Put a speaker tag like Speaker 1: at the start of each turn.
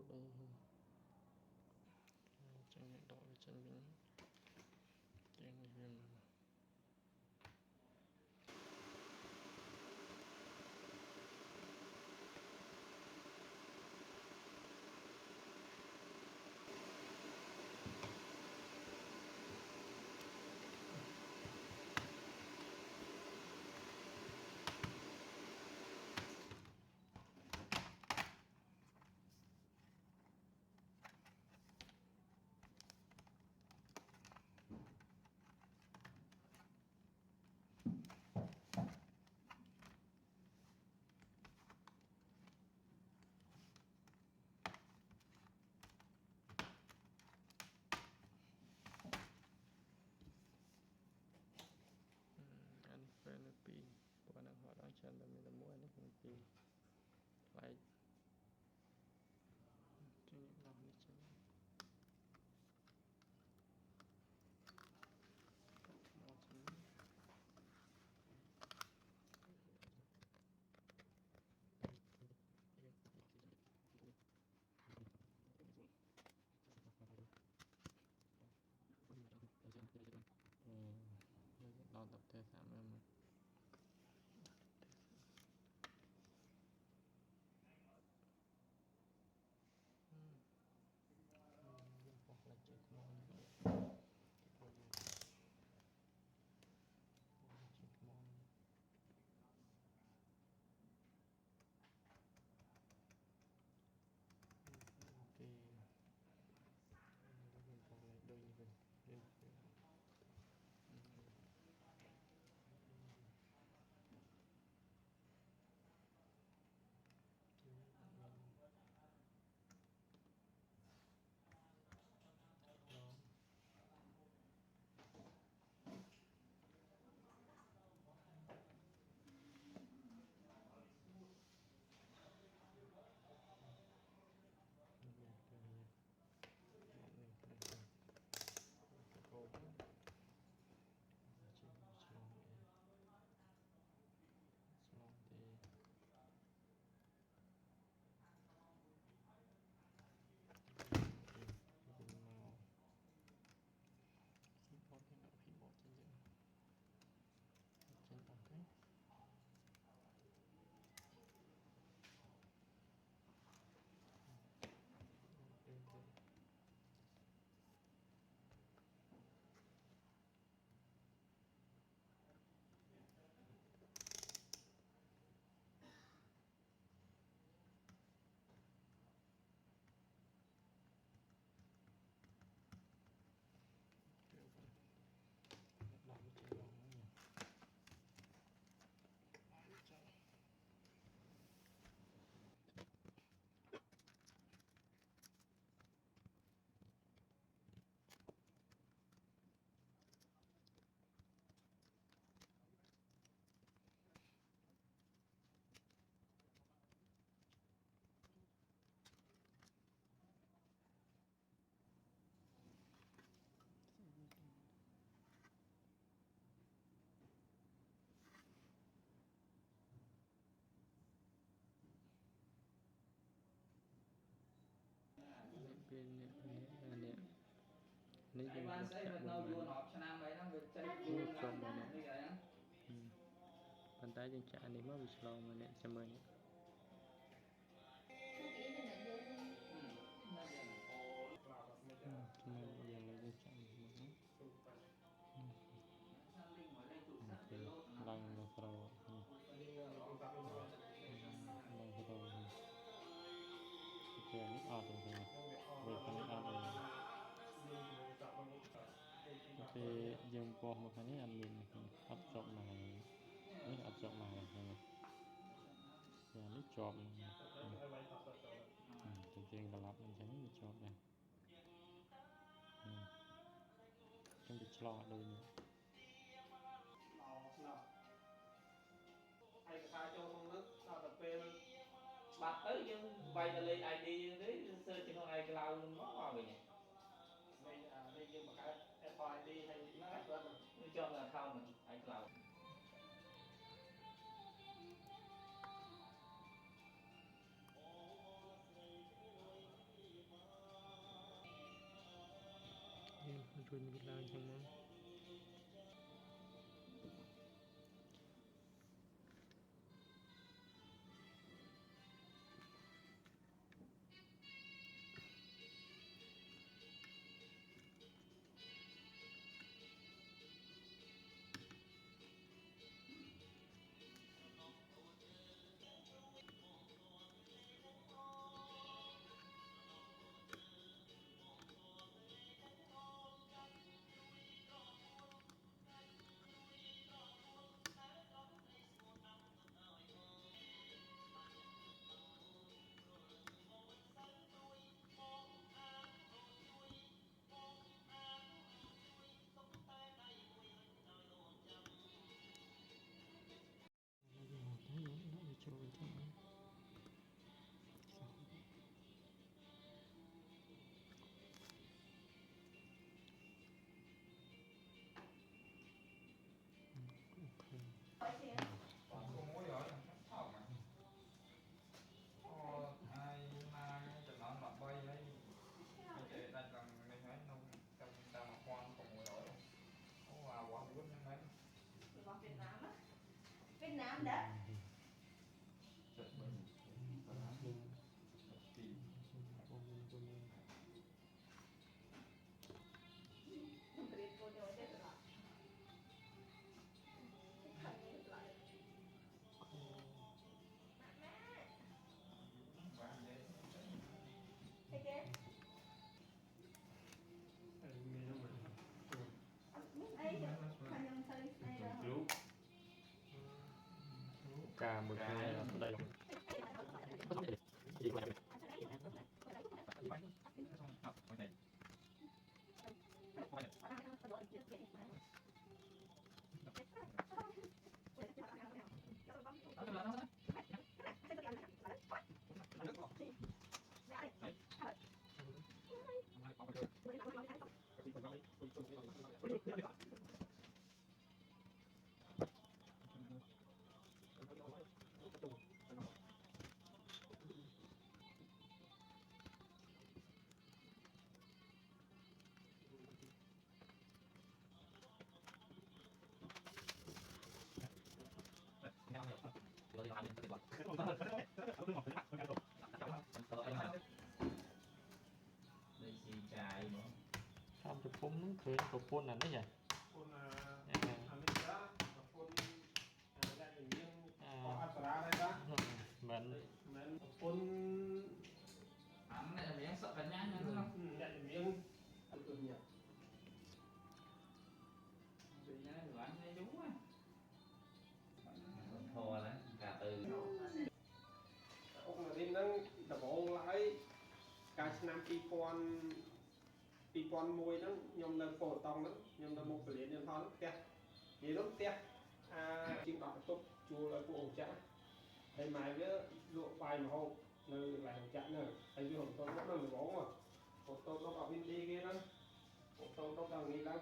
Speaker 1: đây chẳng nhận độ với chân mình trên viêm anh Philippines của năng họ đang chân là mình là mua nước Philippines lại trên những lòng đi chân nó chân nó tập thể sản em hoặc là chết mòn chết mòn ok đôi như vậy bên nàyនេះយើងយកចាក់មុនមកឆ្នាំអីហ្នឹងវាចេញចូលមកនេះប៉ុន្តែយើងចាក់នេះមកវាឆ្លងមកនេះចាំមើលនេះយើងលើចាក់មកនេះអូខេឡើងមកក្រោយឡើងក្រោយអូខេនេះអត់ទេវាខាងនេះអត់ទេអូខេយើងបោះមកខាងនេះអត់មានអត់ជាប់មកនេះអត់ជាប់មកហ្នឹងយ៉ាងនេះជាប់ទៅជាងក្លាប់អញ្ចឹងវាជាប់ដែរចឹងវាឆ្លងអត់ដូចនេះឯកសារចូលក្នុងនោះដល់ទៅពេលបាត់ទៅយើងបាយទៅលេខ ID យើងទេ search ក្នុង iCloud នោះមកវិញនេះយើងបង្កើត Apple ID ហើយហ្នឹងឯងគាត់នឹងជាប់នៅ account នឹង iCloud
Speaker 2: khơi mình lao chẳng mà
Speaker 3: Việt Nam đó.
Speaker 2: cả một cái đâyทำจะพุ่มนึงเคยตัวพุ่นนั่นได้ไง
Speaker 1: phun làm cái đó phun ra tự nhiên có áp ra đây đó
Speaker 2: เหมือน
Speaker 1: mình phun
Speaker 4: Anh này là miếng sợ cả nhá đúng không?
Speaker 1: nhận miếng ăn từ nhiều
Speaker 4: Vì nhá của anh thấy đúng á. Thò đấy, cả từ.
Speaker 1: ông là đi nâng tập ông lại cái năm pi pon môi đó nhom là phổ tòng đó nhom là một cái liền nhân thon kia gì lúc kia chim đỏ tốt chùa là của ông cha đây mày với lụa bài mà hậu nơi lại ông cha nữa anh với hồng tôi vẫn là người bóng mà một tôi nó bảo bên đi kia đó một tôi nó đang nghĩ là